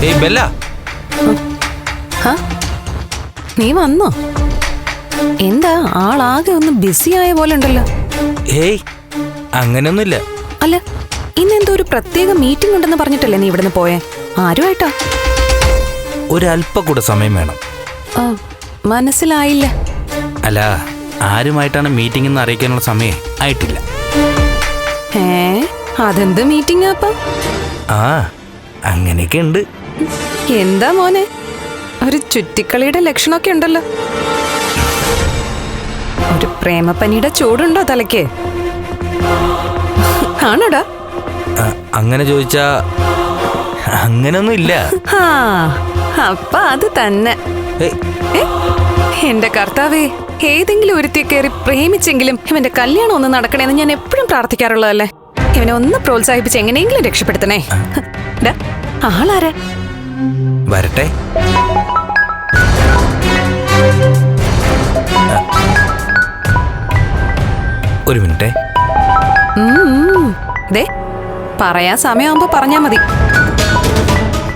ഏയ് ബെല്ല, നീ വന്നോ? എന്താ ആളാകെ ഒന്ന് ബിസി ആയ പോലെ ഉണ്ടല്ലോ. ഏയ് അങ്ങനെയൊന്നുമില്ല. അല്ല, ഇന്നെന്തോ ഒരു പ്രത്യേക മീറ്റിംഗ് ഉണ്ടെന്ന് പറഞ്ഞിട്ടല്ലേ നീ ഇവിടുന്ന് പോയേ? ആരുമായിട്ടാ? ഒരല്പം കൂടെ സമയം വേണം. മനസ്സിലായില്ല. അല്ല, ആരുമായിട്ടാണ് മീറ്റിംഗ് എന്ന് അറിയിക്കാനുള്ള സമയം ആയിട്ടില്ല. അതെന്ത് മീറ്റിംഗ് അപ്പം? ആ, അങ്ങനെയൊക്കെ ഉണ്ട്. എന്താ മോനെ, ഒരു ചുറ്റിക്കളിയുടെ ലക്ഷണമൊക്കെ ഉണ്ടല്ലോ. ഒരു പ്രേമപ്പനിയുടെ ചൂടുണ്ടോ തലയ്ക്ക്? ആണോടാ? അങ്ങനെ ചോദിച്ചാ അങ്ങനൊന്നും ഇല്ല. അപ്പൊ അത് തന്നെ. എന്റെ കർത്താവേ, ഏതെങ്കിലും ഒരുത്തി കയറി പ്രേമിച്ചെങ്കിലും ഇവന്റെ കല്യാണം ഒന്ന് നടക്കണേന്ന് ഞാൻ എപ്പോഴും പ്രാർത്ഥിക്കാറുള്ളതല്ലേ. ഇവനെ ഒന്ന് പ്രോത്സാഹിപ്പിച്ച് എങ്ങനെയെങ്കിലും രക്ഷപ്പെടുത്തണേ. ആളാരാ? വരട്ടെ. ഒരു മിനിറ്റ്. ദേ, പറയാൻ സമയമാകുമ്പോ പറഞ്ഞാ മതി.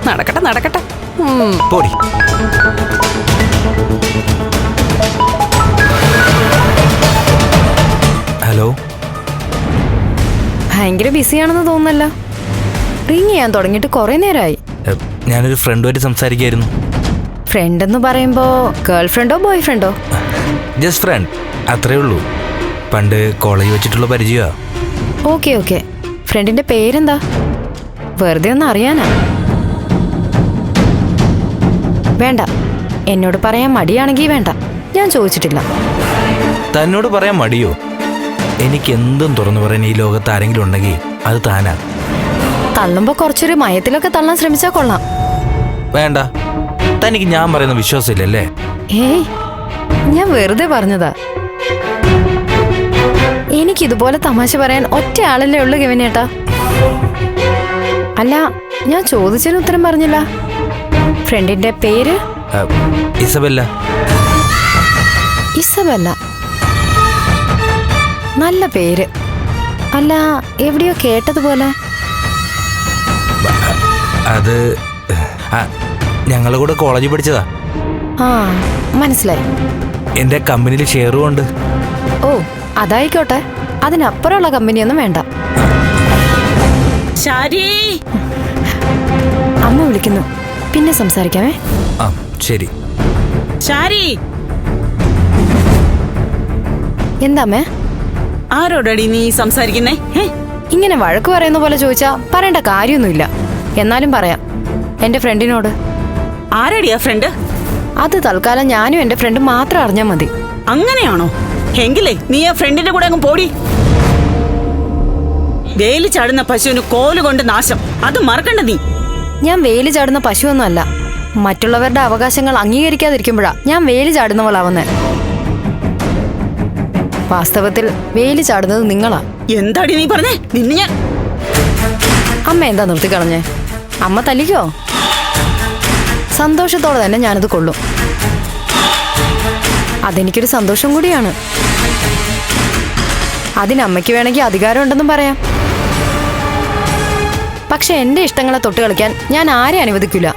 നടക്കട്ടെ നടക്കട്ടെ. പോടി. ഹലോ. ഭയങ്കര ബിസിയാണെന്ന് തോന്നുന്നല്ലോ. റിങ് ചെയ്യാൻ തുടങ്ങിയിട്ട് കുറെ നേരമായി. ഞാനൊരു ഫ്രണ്ടുമായിട്ട് സംസാരിക്കായിരുന്നു. ഫ്രണ്ട് എന്ന് പറയുമ്പോ ഗേൾ ഫ്രണ്ടോ ബോയ് ഫ്രണ്ടോ? ജസ്റ്റ് ഫ്രണ്ട്, അത്രേ ഉള്ളൂ. പണ്ട് കോളേജ് വെച്ചിട്ടുള്ള പരിചയമാ. Okay okay. ഫ്രണ്ടിന്റെ പേരെന്താ? വെറുതെ ഒന്ന് അറിയാനാ. വേണ്ട, എന്നോട് പറയാൻ മടിയാണെങ്കിൽ വേണ്ട, ഞാൻ ചോദിച്ചിട്ടില്ല. തന്നോട് പറയാൻ മടിയോ? എനിക്ക് എന്തും തുറന്നു പറയാൻ ഈ ലോകത്ത് ആരെങ്കിലും ഉണ്ടെങ്കിൽ അത് താനാ. തള്ളുമ്പോ കുറച്ചൊരു മയത്തിലൊക്കെ തള്ളാൻ ശ്രമിച്ചാ കൊള്ളാം. വേണ്ട, തനിക്ക് ഞാൻ പറയുന്ന വിശ്വാസമില്ലല്ലേ? ഏയ്, ഞാൻ വെറുതെ പറഞ്ഞതാ. എനിക്കിതുപോലെ തമാശ പറയാൻ ഒറ്റ ആളല്ലേ ഉള്ളു ഗിവനേട്ടാ. അല്ല, ഞാൻ ചോദിച്ചതിന് ഉത്തരം പറഞ്ഞില്ല. ഫ്രണ്ടിന്റെ പേര്? ഇസബെല്ല. ഇസബെല്ല, നല്ല പേര്. അല്ല, എവിടെയോ കേട്ടതുപോലെ. അത് ഞങ്ങളുടെ കൂടെ കോളേജിൽ പഠിച്ചതാ. ആ, മനസ്സിലായി. എന്റെ കമ്പനിയിൽ ഷെയറും ഉണ്ട്. ഓ, അതായിക്കോട്ടെ. അതിനപ്പുറമുള്ള കമ്പനിയൊന്നും വേണ്ട. അമ്മ വിളിക്കുന്നു, പിന്നെ സംസാരിക്കാമേ. ആ, ശരി. എന്താമ്മേ? ആരോടടി നീ സംസാരിക്കുന്നേ? ഇങ്ങനെ വഴക്ക് പറയുന്ന പോലെ ചോദിച്ചാ പറയേണ്ട കാര്യമൊന്നുമില്ല. എന്നാലും പറയാം, എന്റെ ഫ്രണ്ടിനോട്. ആരടിയാ ഫ്രണ്ട്? അത് തൽക്കാലം ഞാനും എന്റെ ഫ്രണ്ട് മാത്രം അറിഞ്ഞാൽ മതി. അങ്ങനെയാണോ? എങ്കിലേ നീ ആ ഫ്രണ്ടിന്റെ കൂടെ അങ്ങ് പോടി. വേലി ചാടുന്ന പശുവിന് കോലുകൊണ്ട് നാശം, അത് മറക്കണ്ട നീ. ഞാൻ വേലി ചാടുന്ന പശുവൊന്നും അല്ല. മറ്റുള്ളവരുടെ അവകാശങ്ങൾ അംഗീകരിക്കാതിരിക്കുമ്പോഴാ ഞാൻ വേലി ചാടുന്നവളാവുന്നേ. വാസ്തവത്തിൽ വേലി ചാടുന്നത് നിങ്ങളാ. എന്താടി നീ പറഞ്ഞേ? നിന്നെ ഞാൻ... അമ്മ എന്താ നിർത്തിക്കളഞ്ഞേ? അമ്മ തല്ലിക്കോ? സന്തോഷത്തോടെ തന്നെ ഞാനത് കൊള്ളും. അതെനിക്കൊരു സന്തോഷം കൂടിയാണ്. അതിനമ്മയ്ക്ക് വേണമെങ്കിൽ അധികാരം ഉണ്ടെന്നും പറയാം. പക്ഷെ എന്റെ ഇഷ്ടങ്ങളെ തൊട്ട് കളിക്കാൻ ഞാൻ ആരെ അനുവദിക്കില്ല.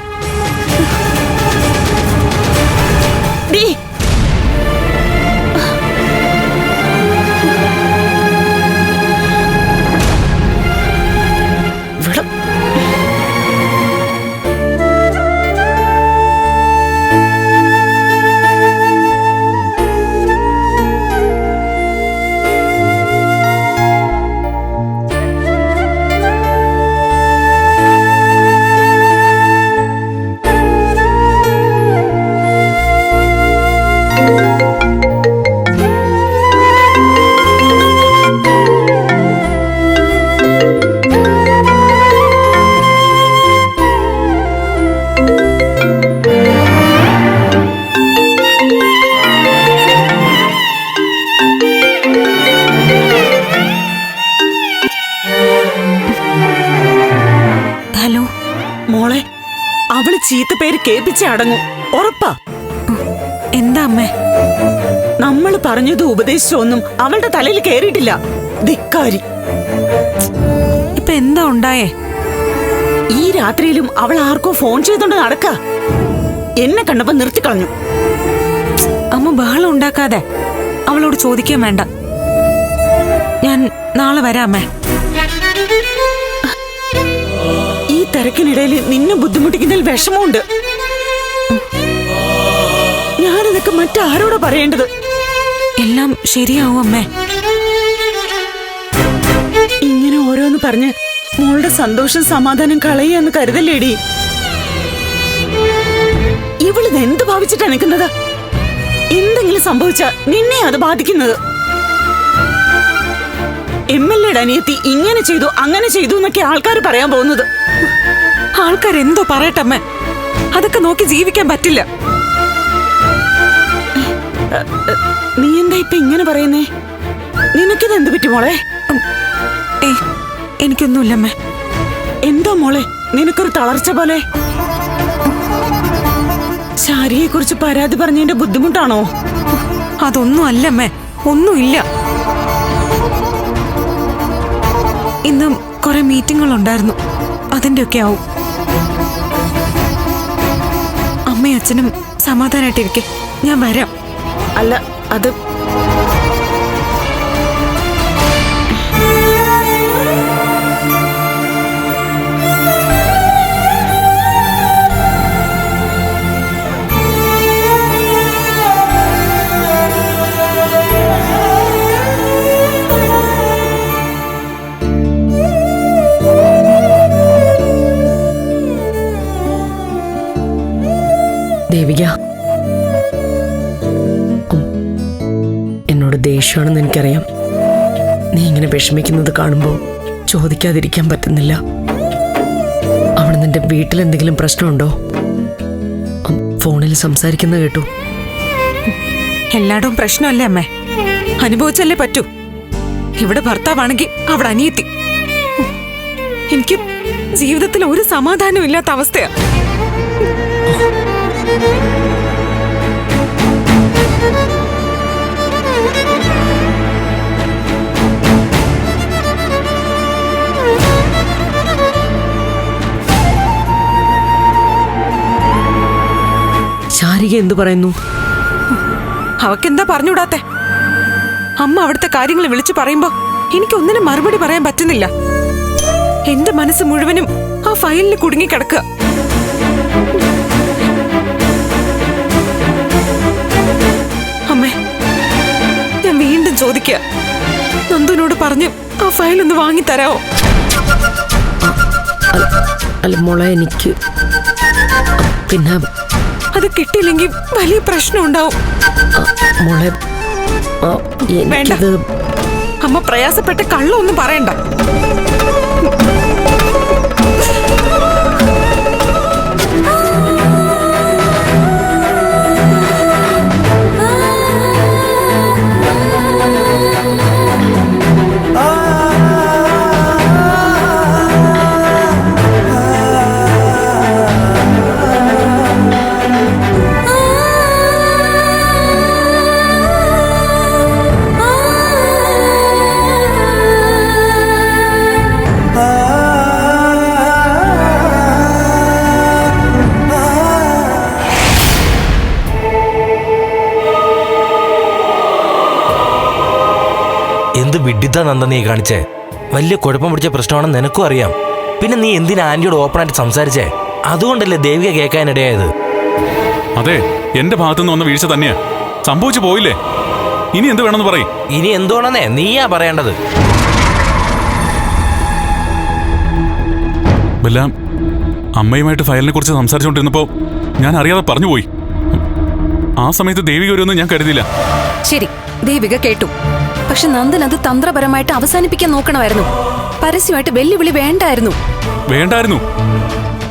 അവള് ചീത്ത പേര് കേൾപ്പിച്ചേ അടങ്ങും, ഉറപ്പാ. എന്താ അമ്മേ? നമ്മൾ പറഞ്ഞതും ഉപദേശിച്ചൊന്നും അവളുടെ തലയിൽ കയറിയിട്ടില്ല. ധിക്കാരി. ഇപ്പൊ എന്താ ഉണ്ടായേ? ഈ രാത്രിയിലും അവൾ ആർക്കോ ഫോൺ ചെയ്തോണ്ട് നടക്ക. എന്നെ കണ്ടപ്പോ നിർത്തിക്കളഞ്ഞു. അമ്മ ബഹളം ഉണ്ടാക്കാതെ അവളോട് ചോദിക്കാൻ വേണ്ട. ഞാൻ നാളെ വരാമേ. ഈ തിരക്കിനിടയിൽ നിന്നെ ബുദ്ധിമുട്ടിക്കുന്നതിൽ വിഷമമുണ്ട്. ഞാനിതൊക്കെ മറ്റാരോടാ പറയേണ്ടത്? എല്ലാം ശരിയാവും അമ്മേ. ഇങ്ങനെ ഓരോന്ന് പറഞ്ഞ് മോളുടെ സന്തോഷം സമാധാനം കളയെന്ന് കരുതല്ലേടി. ഇവളിത് എന്ത് ഭാവിച്ചിട്ടാ നിൽക്കുന്നത്? എന്തെങ്കിലും സംഭവിച്ച നിന്നെ അത് ബാധിക്കുന്നത്. MLA അനിയത്തി ഇങ്ങനെ ചെയ്തു അങ്ങനെ ചെയ്തു എന്നൊക്കെ ആൾക്കാർ പറയാൻ പോകുന്നത്. ആൾക്കാരെന്തോ പറയട്ടമ്മേ, അതൊക്കെ നോക്കി ജീവിക്കാൻ പറ്റില്ല. നീ എന്താ ഇപ്പൊ ഇങ്ങനെ പറയുന്നേ? നിനക്കിത് എന്ത് പറ്റി മോളെ? എനിക്കൊന്നുമില്ലമ്മേ. എന്താ മോളെ നിനക്കൊരു തളർച്ച പോലെ? ശാരിയെ കുറിച്ച് പരാതി പറഞ്ഞതിന്റെ ബുദ്ധിമുട്ടാണോ? അതൊന്നും അല്ലമ്മേ, ഒന്നുമില്ല. ഇന്നും കുറെ മീറ്റിങ്ങുകൾ ഉണ്ടായിരുന്നു, അതിന്റെയൊക്കെ ആവും. അമ്മയും അച്ഛനും സമാധാനായിട്ടിരിക്കെ, ഞാൻ വരാം. അല്ല അത് ദേവിക, എന്നോട് ദേഷ്യമാണെന്ന് എനിക്കറിയാം. നീ ഇങ്ങനെ വിഷമിക്കുന്നത് കാണുമ്പോൾ ചോദിക്കാതിരിക്കാൻ പറ്റുന്നില്ല. അവിടെ നിന്റെ വീട്ടിൽ എന്തെങ്കിലും പ്രശ്നമുണ്ടോ? ഫോണിൽ സംസാരിക്കുന്ന കേട്ടു. എല്ലായിടവും പ്രശ്നമല്ലേ അമ്മേ, അനുഭവിച്ചല്ലേ പറ്റൂ. ഇവിടെ ഭർത്താവാണെങ്കിൽ അവിടെ അനിയത്തി. എനിക്ക് ജീവിതത്തിൽ ഒരു സമാധാനവും ഇല്ലാത്ത അവസ്ഥയാ. ശാരിക എന്തു പറയുന്നു? അവക്കെന്താ പറഞ്ഞുകൂടാത്തെ? അമ്മ അവിടുത്തെ കാര്യങ്ങൾ വിളിച്ചു പറയുമ്പോ എനിക്കൊന്നിനും മറുപടി പറയാൻ പറ്റുന്നില്ല. എന്റെ മനസ്സ് മുഴുവനും ആ ഫയലിൽ കുടുങ്ങിക്കിടക്കുക. അമ്മേ, ഞാൻ വീണ്ടും ചോദിക്കുക, നന്ദുവിനോട് പറഞ്ഞ് ആ ഫയൽ ഒന്ന് വാങ്ങിത്തരാവോ? അല്ല മോളെ, എനിക്ക് പിന്നെ അത് കിട്ടിയില്ലെങ്കിൽ വലിയ പ്രശ്നം ഉണ്ടാവും. മോളെ, വേണ്ട, അമ്മ പ്രയാസപ്പെട്ട കള്ളൊന്നും പറയണ്ട. എന്ത് വിഡിത്ത നന്ദ നീ കാണിച്ചേ? വലിയ കുഴപ്പം പിടിച്ച പ്രശ്നമാണെന്ന് നിനക്കും അറിയാം. പിന്നെ നീ എന്തിനാ ആന്റിയോട് ഓപ്പണായിട്ട് സംസാരിച്ചേ? അതുകൊണ്ടല്ലേ ദേവിക കേൾക്കാനിടയായത്. അതെ, എന്റെ ഭാഗത്തുനിന്ന് വന്ന വീഴ്ച തന്നെയാ. സംഭവിച്ചു പോയില്ലേ, ഇനി എന്ത് വേണമെന്ന് പറയും. ഇനി എന്തോണെന്നേ നീയാ പറയേണ്ടത്. എല്ലാം അമ്മയുമായിട്ട് ഫയലിനെ കുറിച്ച് സംസാരിച്ചുകൊണ്ടിരുന്നപ്പോ ഞാൻ അറിയാതെ പറഞ്ഞുപോയി. ആ സമയത്ത് ദേവിക വരുമെന്ന് ഞാൻ കരുതിയില്ല. ശരി, ദേവിക കേട്ടു. പക്ഷെ നന്ദൻ അത് തന്ത്രപരമായിട്ട് അവസാനിപ്പിക്കാൻ നോക്കണമായിരുന്നു. പരസ്യമായിട്ട് വെല്ലുവിളി വേണ്ടായിരുന്നു. വേണ്ടായിരുന്നു.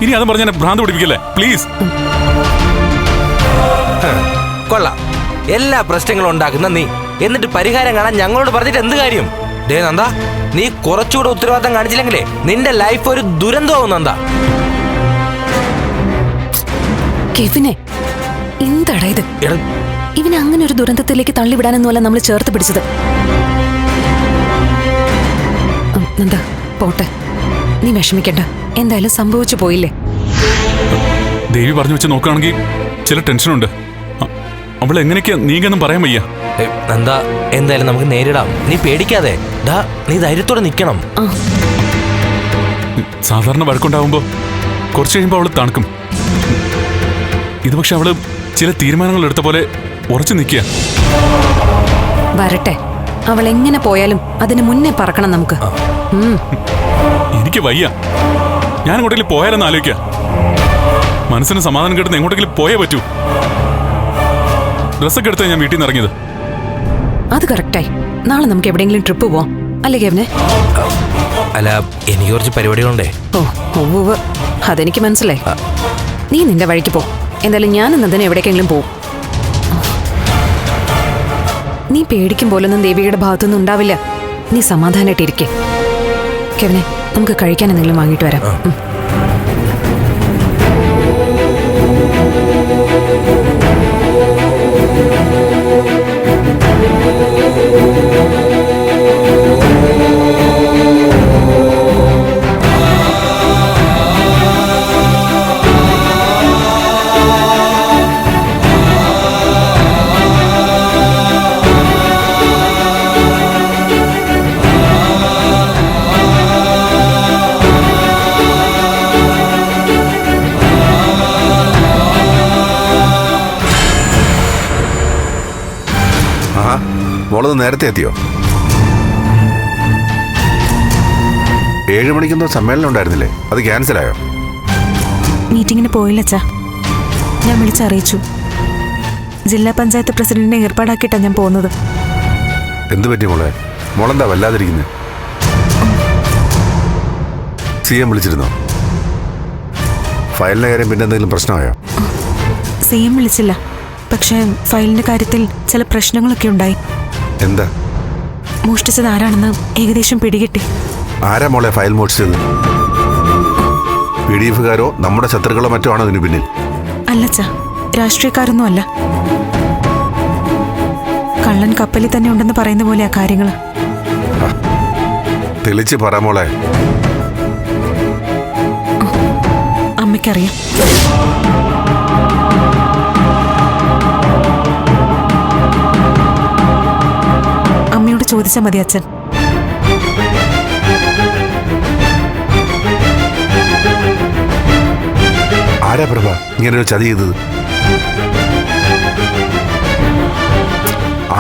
ഇനി അതും പറഞ്ഞ ഭ്രാന്ത് പിടിപ്പിക്കല്ലേ പ്ലീസ്. കൊള്ളാം, എല്ലാ പ്രശ്നങ്ങളും ഉണ്ടാക്കുന്ന നീ എന്നിട്ട് പരിഹാരം കാണാൻ ഞങ്ങളോട് പറഞ്ഞിട്ട് എന്ത് കാര്യം? ദേ നന്ദ, നീ കുറച്ചുകൂടെ ഉത്തരവാദിത്തം കാണിച്ചില്ലെങ്കിലേ നിന്റെ ലൈഫ് ഒരു ദുരന്തമാവും നന്ദ. കെവിനെ, എന്താടാ ഇത്? ഇവനെ അങ്ങനെ ഒരു ദുരന്തത്തിലേക്ക് തള്ളിവിടാനൊന്നുമല്ല നമ്മൾ ചേർത്ത് പിടിച്ചത്. നന്ദ പോട്ടെ. നീ വിഷമിക്കണ്ട, എന്തായാലും സംഭവിച്ചു പോയില്ലേ. ദേവി പറഞ്ഞു വെച്ച് നോക്കുകയാണെങ്കിൽ ചില ടെൻഷനുണ്ട്. അവൾ എങ്ങനെയൊക്കെയാ നീങ്ങെന്നും പറയാൻ വയ്യ. നന്ദ, എന്തായാലും നമുക്ക് നേരിടാം. നീ പേടിക്കാതെ. ഡാ, നീ ധൈര്യത്തോടെ നിൽക്കണം. സാധാരണ വഴക്കുണ്ടാവുമ്പോ കുറച്ച് കഴിയുമ്പോൾ അവള് തണുക്കും. ഇത് പക്ഷെ അവള് ചില തീരുമാനങ്ങൾ എടുത്ത പോലെ ഉറച്ചു നിൽക്കുക. വരട്ടെ, അവൾ എങ്ങനെ പോയാലും അതിന് മുന്നേ പറക്കണം നമുക്ക്. എനിക്ക് വയ്യ. ഞാൻ എങ്ങോട്ടെങ്കിലും പോയാലെന്ന് ആലോചിക്കാം. മനസ്സിന് സമാധാനം കിട്ടുന്ന എങ്ങോട്ടെങ്കിലും പോയേ പറ്റൂ. ഡ്രസ്സൊക്കെ എടുത്താൽ ഞാൻ വീട്ടിൽ നിന്ന് ഇറങ്ങിയത്. അത് കറക്റ്റായി. നാളെ നമുക്ക് എവിടെയെങ്കിലും ട്രിപ്പ് പോവാം അല്ലേ കെവിനെ? അല്ല, എനിക്ക് കുറച്ച് പരിപാടികളുണ്ടേ. ഓ, അതെനിക്ക് മനസ്സിലായി. നീ നിന്റെ വഴിക്ക് പോ. എന്തായാലും ഞാൻ ഇന്നതിന് എവിടേക്കെങ്കിലും പോവും. നീ പേടിക്കും പോലൊന്നും ദേവിയുടെ ഭാഗത്തൊന്നും ഉണ്ടാവില്ല. നീ സമാധാനമായിട്ടിരിക്കേ. കെവിനെ, നമുക്ക് കഴിക്കാൻ എന്തെങ്കിലും വാങ്ങിയിട്ട് വരാം. മോളത് നേരത്തെ എത്തിയോ? 7 മണിക്കെന്തോ സമ്മേളനം ഉണ്ടായിരുന്നില്ലേ? അത് ക്യാൻസലായോ? മീറ്റിങ്ങിന് പോയില്ല അച്ഛാ. ഞാൻ വിളിച്ചറിയിച്ചു. ജില്ലാ പഞ്ചായത്ത് പ്രസിഡന്റിനെ ഏർപ്പാടാക്കിയിട്ടാണ് ഞാൻ പോകുന്നത്. എന്തു പറ്റി മോളെ? മോളെന്താ വല്ലാതിരിക്കുന്നത്? CM വിളിച്ചിരുന്നോ? ഫയലിന്റെ കാര്യം പിന്നെ എന്തെങ്കിലും പ്രശ്നമായോ? CM വിളിച്ചില്ല. പക്ഷേ ഫയലിന്റെ കാര്യത്തിൽ ചില പ്രശ്നങ്ങളൊക്കെ ഉണ്ടായി. എന്താ? മോഷ്ടിച്ചത് ആരാണെന്ന് ഏകദേശം പിടികിട്ടി. ആരാ മോളെ ഫയൽ മോഷ്ടിച്ചത്? PDF-കാരോ നമ്മുടെ ശത്രുക്കളോ മറ്റോ ആണോ ഇതിനു പിന്നിൽ? അല്ലച്ചാ, രാഷ്ട്രീയക്കാരൊന്നും അല്ല. കള്ളൻ കപ്പലിൽ തന്നെ ഉണ്ടെന്ന് പറയുന്ന പോലെയാ കാര്യങ്ങള്. തെളിച്ച് പറ മോളെ. അമ്മയ്ക്കറിയാം. അമ്മയോട് ചോദിച്ചാൽ മതി അച്ഛൻ. ആരാ പ്രഭ ഇങ്ങനൊരു ചതി ചെയ്തത്?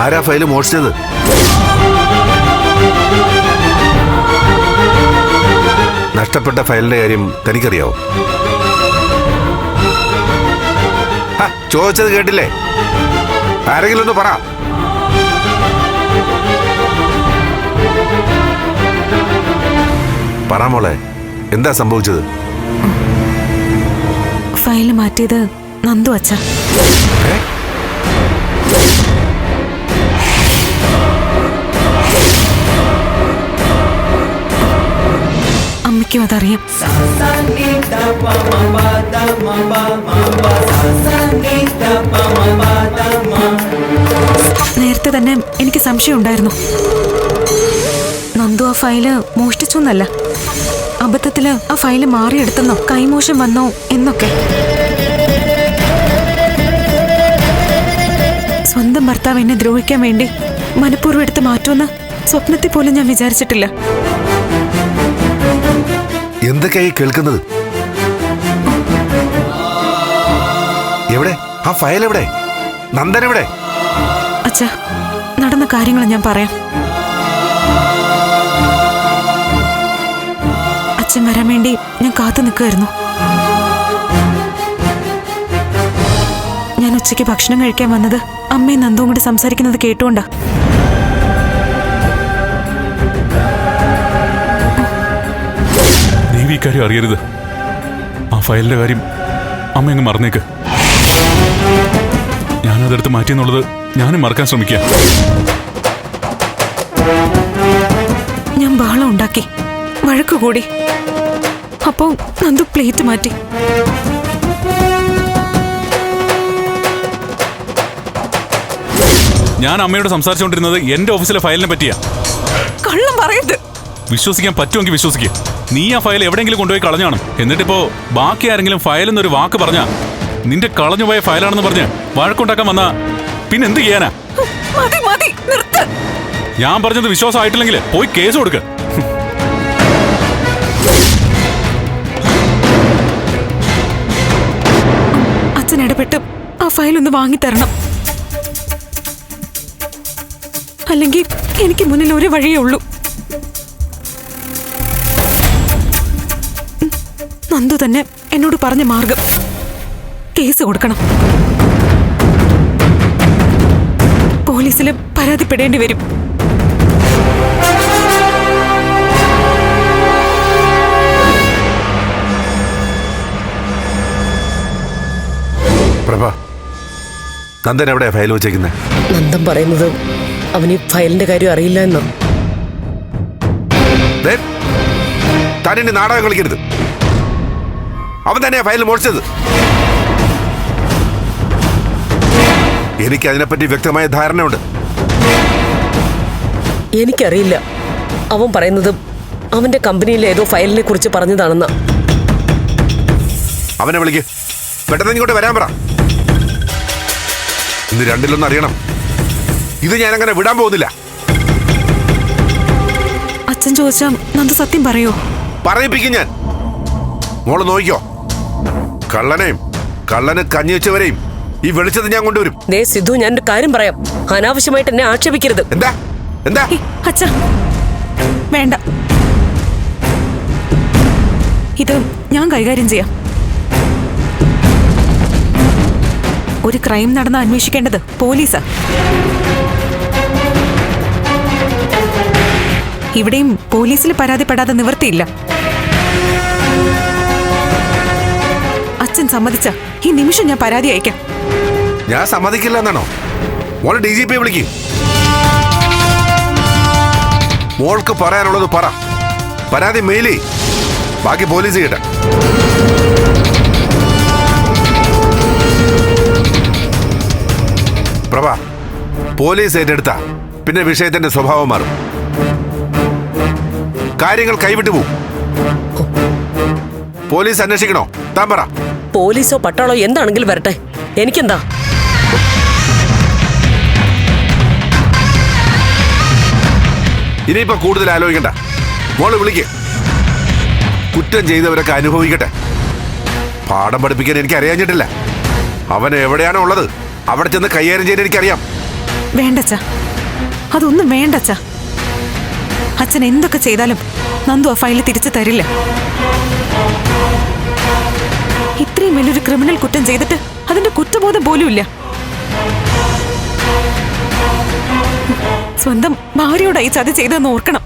ആരാ ഫയല് മോഷ്ടിച്ചത്? നഷ്ടപ്പെട്ട ഫയലിന്റെ കാര്യം തനിക്കറിയാവോ? ചോദിച്ചത് കേട്ടില്ലേ? ആരെങ്കിലും ഒന്ന് പറ. പറ മോളെ, എന്താ സംഭവിച്ചത്? ഫയൽ മാറ്റിയത് നന്ദു അച്ഛ. അമ്മയ്ക്കും അതറിയാം. നേരത്തെ തന്നെ എനിക്ക് സംശയം ഉണ്ടായിരുന്നു. നന്ദു ആ ഫയല് മോഷ്ടിച്ചു എന്നല്ല, അബദ്ധത്തില് ആ ഫയല് മാറിയെടുത്തെന്നോ കൈമോശം വന്നോ എന്നൊക്കെ. സ്വന്തം ഭർത്താവ് എന്നെ ദ്രോഹിക്കാൻ വേണ്ടി മനഃപൂർവ്വം എടുത്ത് മാറ്റുമെന്ന് സ്വപ്നത്തിൽ പോലും ഞാൻ വിചാരിച്ചിട്ടില്ല. എന്തൊക്കെയായി കേൾക്കുന്നത്? എവിടെ ആ ഫയൽ? എവിടെ? നന്ദൻ എവിടെ? അച്ഛാ, നടന്ന കാര്യങ്ങൾ ഞാൻ പറയാം. അച്ഛൻ വരാൻ വേണ്ടി ഞാൻ കാത്തു നിൽക്കുമായിരുന്നു. ഞാൻ ഉച്ചയ്ക്ക് ഭക്ഷണം കഴിക്കാൻ വന്നത് അമ്മയും നന്ദുവും കൂടി സംസാരിക്കുന്നത് കേട്ടുകൊണ്ടാ. ദേവി ഇക്കാര്യം അറിയരുത്. ആ ഫയലിന്റെ കാര്യം അമ്മ അങ്ങ് മറന്നേക്ക്. ഞാനതെടുത്ത് മാറ്റിയെന്നുള്ളത് ഞാനും മറക്കാൻ ശ്രമിക്കുക. ഞാൻ ബഹളം ഉണ്ടാക്കി, വഴക്ക് കൂടി. അപ്പോ നന്ദു പ്ലേറ്റ് മാറ്റി. ഞാൻ അമ്മയോട് സംസാരിച്ചുകൊണ്ടിരുന്നത് എന്റെ ഓഫീസിലെ ഫയലിനെ പറ്റിയാ. കള്ളം പറയരുത്. വിശ്വസിക്കാൻ പറ്റുമെങ്കിൽ വിശ്വസിക്കുക. നീ ആ ഫയൽ എവിടെയെങ്കിലും കൊണ്ടുപോയി കളഞ്ഞാണ്. എന്നിട്ടിപ്പോ ബാക്കി ആരെങ്കിലും ഫയലെന്നൊരു വാക്ക് പറഞ്ഞാ നിന്റെ കളഞ്ഞുപോയ ഫയലാണെന്ന് പറഞ്ഞ് വഴക്കുണ്ടാക്കാൻ വന്നാ പിന്നെ എന്ത് ചെയ്യാനാ? മതി മതി നിർത്ത്. ഞാൻ പറഞ്ഞത് വിശ്വാസമായിട്ടില്ലെങ്കിൽ പോയി കേസ് കൊടുക്ക. അച്ഛൻ ഇടപെട്ട് ആ ഫയൽ ഒന്ന് വാങ്ങിത്തരണം. അല്ലെങ്കിൽ എനിക്ക് മുന്നിൽ ഒരു വഴിയേ ഉള്ളൂ. നന്ദു തന്നെ എന്നോട് പറഞ്ഞ മാർഗം കേസ് കൊടുക്കണം. പോലീസിൽ പരാതിപ്പെടേണ്ടി വരും. പ്രഭ, നന്ദൻ എവിടെയാ ഫയൽ വെച്ചേക്കുന്നത്? നന്ദൻ പറയുന്നത് അവന് ഈ ഫയലിന്റെ കാര്യം അറിയില്ല എന്നോ. താൻ എന്നെ നാടകം കളിക്കരുത്. അവൻ തന്നെയാ ഫയൽ മോഷിച്ചത്. എനിക്ക് അതിനെപ്പറ്റി വ്യക്തമായ ധാരണയുണ്ട്. എനിക്കറിയില്ല. അവൻ പറയുന്നത് അവന്റെ കമ്പനിയിലെ ഏതോ ഫയലിനെ കുറിച്ച് പറഞ്ഞതാണെന്നാ. അവനെ വിളിക്ക്, പെട്ടെന്ന് ഇങ്ങോട്ട് വരാൻ പറ. ഇന്ന് രണ്ടിലൊന്നും അറിയണം. ഇത് ഞാൻ അങ്ങനെ വിടാൻ പോകുന്നില്ല. അച്ഛൻ ചോദിച്ചാൽ നന്ദു സത്യം പറയോ? പറയിപ്പിക്കും ഞാൻ. മോള് നോക്കിക്കോ. കള്ളനെയും കള്ളന് കഞ്ഞി വെച്ചവരെയും ഈ വെളിച്ചത് ഞാൻ കൊണ്ടുവരും. ദേ സിദ്ധു, ഞാനൊരു കാര്യം പറയാം. അനാവശ്യമായിട്ട് എന്നെ ആക്ഷേപിക്കരുത്. എന്താ എന്താ? അച്ഛാ വേണ്ട, ഇത് ഞാൻ കൈകാര്യം ചെയ്യാം. ഒരു ക്രൈം നടന്ന അന്വേഷിക്കേണ്ടത് പോലീസാ. ഇവിടെയും പോലീസിൽ പരാതിപ്പെടാതെ നിവൃത്തിയില്ല. അച്ഛൻ സമ്മതിച്ച ഈ നിമിഷം ഞാൻ പരാതി അയക്കാം. ഞാൻ സമ്മതിക്കില്ല എന്നാണോ? മോള് DGP വിളിക്കും. മോൾക്ക് പറയാനുള്ളത് പറ. പരാതി മെയിലേ, ബാക്കി പോലീസ് ചെയ്യട്ടെ. പ്രഭ, പോലീസ് ഏറ്റെടുത്ത പിന്നെ വിഷയത്തിന്റെ സ്വഭാവം മാറും. കാര്യങ്ങൾ കൈവിട്ടു പോവും. പോലീസ് അന്വേഷിക്കണോ? താൻ പറ. പോലീസോ പട്ടാളോ എന്താണെങ്കിലും വരട്ടെ, എനിക്കെന്താ? ഇനിയിപ്പോ കൂടുതൽ ആലോചിക്കണ്ട. മോള് വിളിക്ക്. കുറ്റം ചെയ്തവരൊക്കെ അനുഭവിക്കട്ടെ. പാഠം പഠിപ്പിക്കാൻ എനിക്ക് അറിയാഞ്ഞിട്ടില്ല. അവൻ എവിടെയാണോ ഉള്ളത് അവിടെ ചെന്ന് കൈകാര്യം ചെയ്യാൻ എനിക്കറിയാം. വേണ്ടച്ചാ, അതൊന്നും വേണ്ടച്ചാ. അച്ഛൻ എന്തൊക്കെ ചെയ്താലും നന്ദു ആ ഫയൽ തിരിച്ചു തരില്ല. ഇത്രയും വലിയൊരു ക്രിമിനൽ കുറ്റം ചെയ്തിട്ട് അതിന്റെ കുറ്റബോധം പോലുമില്ല. സ്വന്തം ഭാര്യയോടായി ചതി ചെയ്തെന്ന് ഓർക്കണം.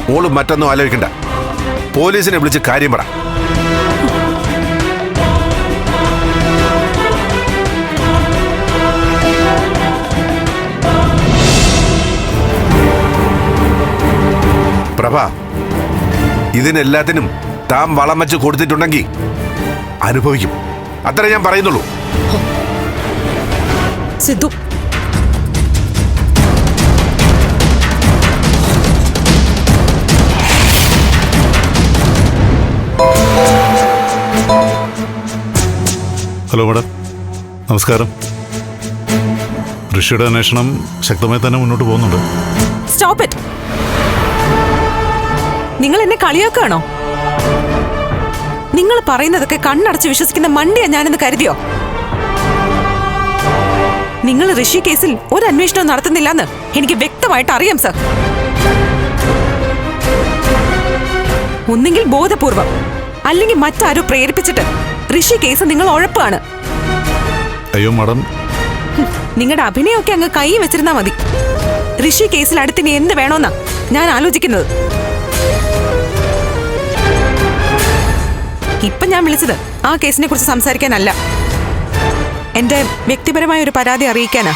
മോള് മറ്റൊന്നും ആലോചിക്കണ്ട. പോലീസിനെ വിളിച്ച് കാര്യം പറ. പ്രഭ, ഇതിനെല്ലാത്തിനും താൻ വളം വെച്ച് കൊടുത്തിട്ടുണ്ടെങ്കിൽ അനുഭവിക്കും. അത്ര ഞാൻ പറയുന്നുള്ളൂ. സിദ്ധു, ഹലോ മാഡം, നമസ്കാരം. ഋഷിയുടെ അന്വേഷണം ശക്തമായി തന്നെ മുന്നോട്ട് പോകുന്നുണ്ട്. Stop it. നിങ്ങൾ എന്നെ കളിയാക്കുകയാണോ? നിങ്ങൾ പറയുന്നതൊക്കെ കണ്ണടച്ച് വിശ്വസിക്കുന്ന മണ്ടിയാ ഞാനെന്ന് കരുതിയോ? നിങ്ങൾ ഋഷി കേസിൽ ഒരു അന്വേഷണവും നടത്തുന്നില്ലെന്ന് എനിക്ക് വ്യക്തമായിട്ട് അറിയാം സർ. ഒന്നെങ്കിൽ ബോധപൂർവം, അല്ലെങ്കിൽ മറ്റാരോ പ്രേരിപ്പിച്ചിട്ട് ഋഷി കേസ് നിങ്ങൾ ഉഴപ്പാണ്. അയ്യോ മാഡം, നിങ്ങളുടെ അഭിനയമൊക്കെ അങ്ങ് കൈ വെച്ചിരുന്നാ മതി. ഋഷി കേസിൽ അടുത്തിനി എന്ത് വേണോന്നാ ഞാൻ ആലോചിക്കുന്നത്. ഇപ്പൊ ഞാൻ വിളിച്ചത് ആ കേസിനെ കുറിച്ച് സംസാരിക്കാനല്ല, എന്റെ വ്യക്തിപരമായ ഒരു പരാതി അറിയിക്കാനാ.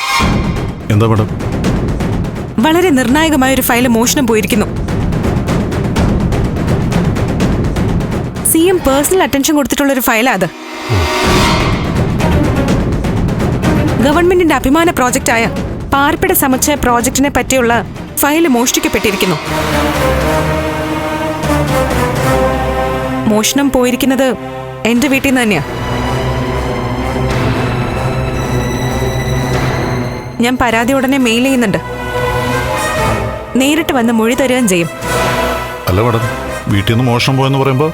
എന്താ മാഡം? വളരെ നിർണായകമായ ഒരു ഫയൽ മോഷണം പോയിരിക്കുന്നു. CM പേഴ്സണൽ അറ്റൻഷൻ കൊടുത്തിട്ടുള്ള ഒരു ഫയലാ അത്. ഗവൺമെന്റിന്റെ അഭിമാന പ്രോജക്റ്റായ പാർപ്പിട സമുച്ചയ പ്രോജക്റ്റിനെ പറ്റിയുള്ള ഫയല് മോഷ്ടിക്കപ്പെട്ടിരിക്കുന്നു. മോഷണം പോയിരിക്കുന്നത് എന്റെ വീട്ടിൽ നിന്ന് തന്നെയാ. ഞാൻ പരാതി ഉടനെ മെയിൽ ചെയ്യുന്നുണ്ട്. നേരിട്ട് വന്ന് മൊഴി തരുകയും ചെയ്യും. അല്ല മാഡം, വീട്ടിൽ നിന്ന് മോഷണം പോയെന്ന് പറയുമ്പോൾ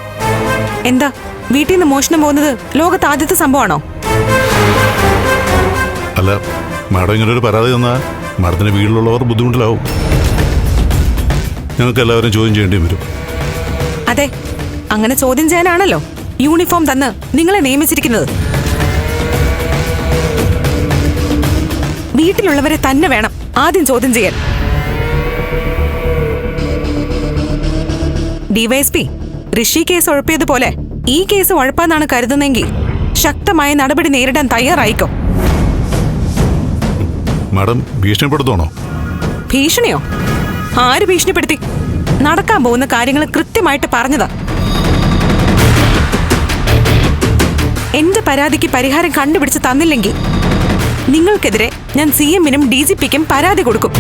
എന്താ, വീട്ടിൽ നിന്ന് മോഷണം പോകുന്നത് ലോകത്ത് ആദ്യത്തെ സംഭവമാണോ? അല്ല മാഡം ഇങ്ങനെ ഒരു പരാതി തന്നാൽ മാഡത്തിന് വീട്ടിലുള്ളവർ ബുദ്ധിമുട്ടിലാവും. ഞങ്ങൾക്ക് എല്ലാവരും ചോദ്യം ചെയ്യേണ്ടി വരും. അതെ, അങ്ങനെ ചോദ്യം ചെയ്യാനാണല്ലോ യൂണിഫോം തന്ന് നിങ്ങളെ നിയമിച്ചിരിക്കുന്നത്. വീട്ടിലുള്ളവരെ തന്നെ വേണം ആദ്യം ചോദ്യം ചെയ്യാൻ. ഡിവൈഎസ്പി ഋഷി കേസ് ഉഴപ്പിയതുപോലെ ഈ കേസ് ഉഴപ്പാന്നാണ് കരുതുന്നെങ്കിൽ ശക്തമായ നടപടി നേരിടാൻ തയ്യാറായിക്കോ. മാഡം ഭീഷണിപ്പെടുത്തണോ? ഭീഷണിയോ? ആര് ഭീഷണിപ്പെടുത്തി? നടക്കാൻ പോകുന്ന കാര്യങ്ങൾ കൃത്യമായിട്ട് പറഞ്ഞതാ. എന്റെ പരാതിക്ക് പരിഹാരം കണ്ടുപിടിച്ച് തന്നില്ലെങ്കിൽ നിങ്ങൾക്കെതിരെ ഞാൻ CM-നും DGP-ക്കും പരാതി കൊടുക്കും.